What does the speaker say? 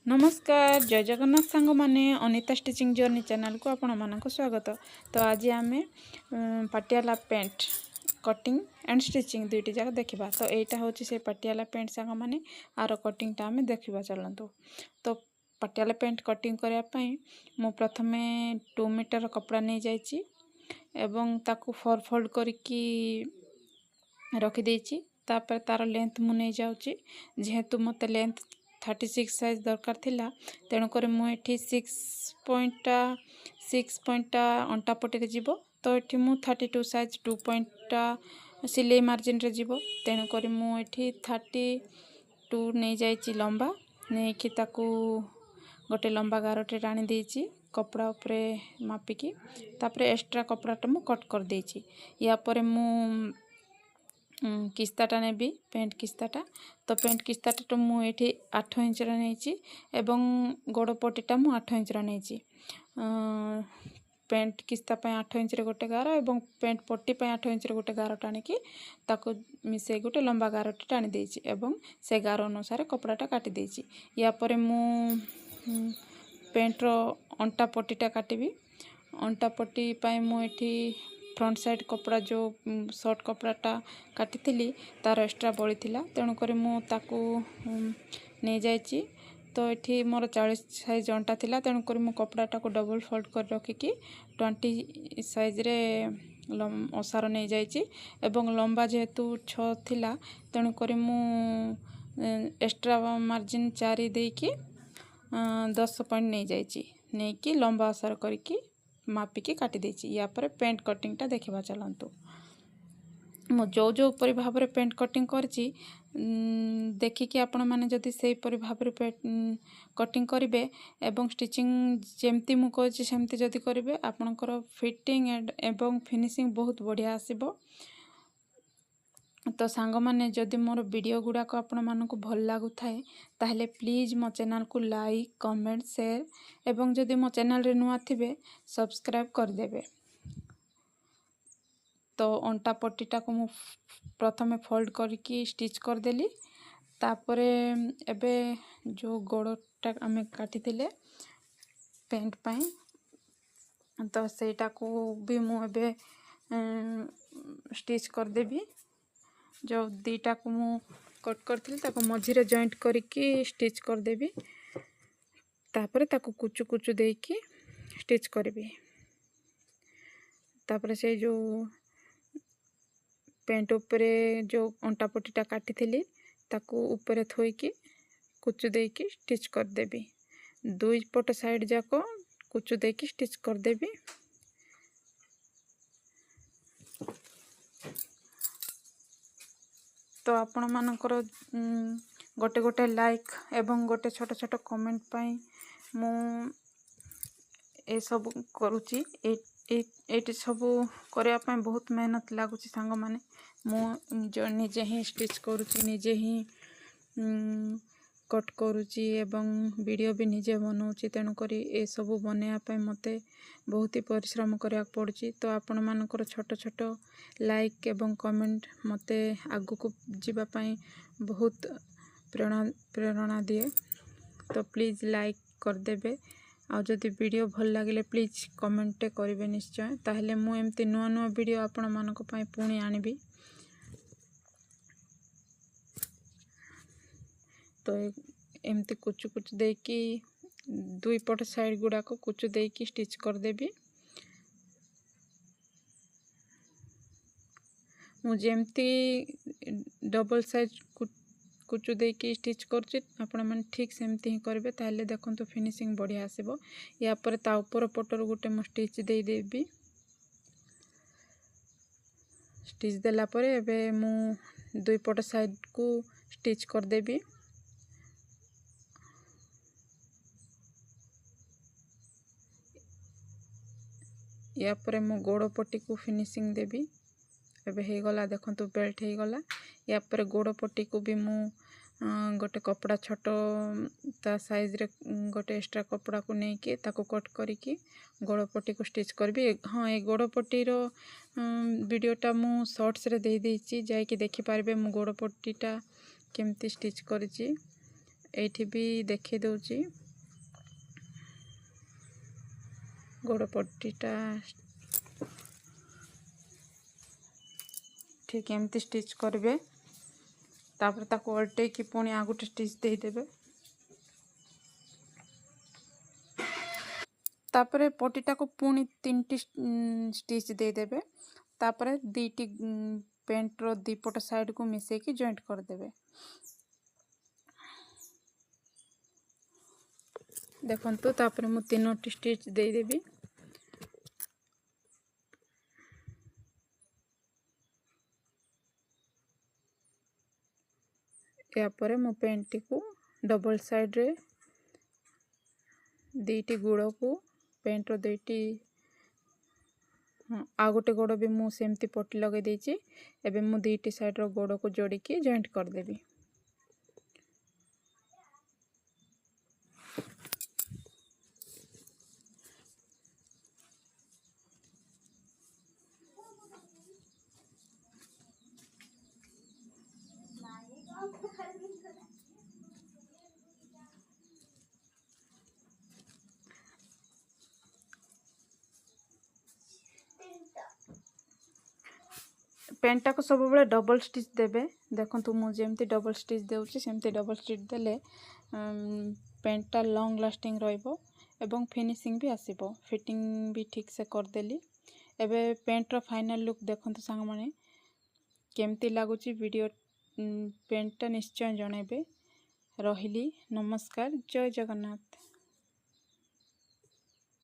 नमस्कार जय जगन्नाथ सांग माने अनिता स्टिचिंग जर्नी चैनल को आपण मानक स्वागत। तो आज आम Patiala pant cutting and stitching दुईटी जाक देखा। तो यहाँ हूँ से पटियाला पेंट सांग माने आर कटिंगटा आम देखा चलतु। तो पटियाला पेंट कटिंग करने मु प्रथमे 2 मीटर कपड़ा नहीं जाइए एवं ताकू फोर फोल्ड करके रखिदे। तार लेंथ मु नहीं जाऊँगी जेहेतु मत लेंथ 36 साइज दरकार थिला तेणुक मुझे 6 पॉइंट अंटा पटे जीव। तो ये मु 32 साइज 2 पॉइंट सिलाई मार्जिन रे जीव। तेणुक मुझे 32 नहीं जाइए लंबा नहीं कि ताकू गोटे लंबा गारटे टाणी देची कपड़ा उपरे मापिकी तापर एक्स्ट्रा कपड़ाटा मु कट कर देची। या पर मु किस्ताटा नेबी पेंट किस्ताटा। तो पेंट किस्ताटा तो मुझे 8 इंच नहीं एवं गोड़ पटीटा मु 8 इंच नहीं। पेंट किस्ता 8 इंच गोटे गार एवं पेंट पट्टी 8 इंच गोटे गार टाणिकी ताको मिसे गोटे लंबा गारटे टाणी देची एवं से गार अनुसार कपड़ाटा काटी देची। या पर मु पेंटर अंटा पट्टीटा काटिबी। अंटा पट्टी मुझे फ्रंट साइड कपड़ा जो शॉर्ट कपड़ाटा काटी तार एक्स्ट्रा बड़ी थिला तेणुक मुझे नहीं जाइए। तो ये मोर 40 साइज अंटा थिला तेणुक मु कपड़ाटा को डबल फोल्ड कर रखिकी 20 साइज रे ओसार नहीं जाइए एवं लंबा जेहेतु 6 थिला तेणुक मु एक्स्ट्रा मार्जिन 4 देकी 10 पॉइंट नहीं जाइए नहीं कि लंबा ओसार करके मापिकी काटी देची। या पर पेंट कटिंगटा देखा चलतु। मु जो परी भाव में पेंट कटिंग करची देखिकी आपण माने जदि से परी भाव में कटिंग करेंगे एवं स्टिचिंग जमती मु कहछि सेमती जदि करेंगे आपणकर फिटिंग एवं फिनिशिंग बहुत बढ़िया आसीबो। तो सांग माने जदि मोर वीडियो गुड़ाक आपण मानक भल लागु थाए ताहले प्लीज मो चैनल को लाइक कमेंट शेयर एवं जदि मो चैनल रे नुआ थिबे सब्सक्राइब कर देबे। तो अंटा पट्टीटा को मु प्रथमे फोल्ड करके स्टिच कर देली। तापरे एबे जो गोड़टा आमे काटी थिले पेंट पाई तो सेटा को भी मु एबे स्टिच कर देबी। जो दीटा को मु कट करथिल ताको मझिरे जॉइंट करके स्टिच कर देबी। तापरे ताको कुचु कुचु देकी स्टिच करबी। तापरे से जो पेंट उपरे जो अंटा पट्टीटा काटी थिली ताको उपरे थोइकी कुचु देकी स्टिच कर देबी। दुई पट साइड जाको कुचु देकी स्टिच कर देबी। तो आपण मानकर गोटे गोटे लाइक एवं गोटे छोट छोट कमेंट पाई मु ए सब करूची। एटी सब करने बहुत मेहनत लगुच सांग माने मु निजे ही स्टिच करुची निजे ही कट करुची एवं वीडियो भी निजे बनाऊँगी तेणुक ए सब बनवाई मते बहुत ही परिश्रम करा पड़ुची। तो आपण मानकर छोट छोट लाइक एवं कमेंट मते आगु को जीवापाई बहुत प्रेरणा दिए। तो प्लीज़ लाइक करदेबे आ जदि वीडियो भल लगे प्लीज कमेंट करेंगे निश्चय ताहले मु एमती नुआ नुआ वीडियो आपण मानक पई पुणी आनिबी। तो एमती कुचु कुचु देकी दुई पट साइड गुड़ा को कुचु देकी स्टिच कर देबी। मु जेमती डबल साइज कुचु देकी स्टिच करछि आपण माने ठीक सेमती ही करबे ताहले देखंतु फिनिशिंग बढ़िया आसीबो। या पर ता ऊपर पटर गुटे मु स्टिच दे देबी। स्टिच देला परे एबे मु दुई पट साइड को स्टिच कर देबी। या पर मु गोड़ पट्टी को फिनिशिंग देबी। एबे हे गला देखंतु बेल्ट हे गला। या पर गोड़ पट्टी को भी मु गोटे कपड़ा छोट ता साइज रे गोटे एक्स्ट्रा कपड़ा को नहीं कि ताको कट करके गोड़ पट्टी को स्टिच करबी। हाँ ये गोड़ पट्टी रो वीडियोटा मु शॉर्ट्स रे दे देछि जाई कि देखि पारबे मु गोड़ पट्टीटा केमती स्टिच करिछि एठी भी देखी दउची गोड़ पट्टीटा ठीक एमती स्टिच करेंगे तापर ताको अल्टे कि पुणी आ गोटे स्टिच दे देबे तापर पट्टीटा को पुणी 3टी स्टिच दे देबे तापर दीटी पेंट रो दीपट साइड को मिसे की जॉइंट कर देबे देखंतु तापर मु 3टी स्टिच दे देबी या पर मु पेंट को डबल साइड रे दीटी गुड़ को पेंट रो दुईटी आ गोटे गोड़ भी मु सेमती पट्टी लगे देछि एबे मु दीटी साइड रो गोड़ को जोड़ी के जॉइंट कर देबी पेंटा को सब बेले डबल स्टिच देबे देखंतु मु जेमती डबल स्टिच देउछि सेमती डबल स्टिच देले पेंटा लॉन्ग लास्टिंग रहइबो एवं फिनिशिंग भी आसीबो फिटिंग भी ठीक से कर देली एबे पेंट रो फाइनल लुक देखंतु संग माने केमती लागुची वीडियो पेंटा निश्चय जणेबे रहिली नमस्कार जय जगन्नाथ।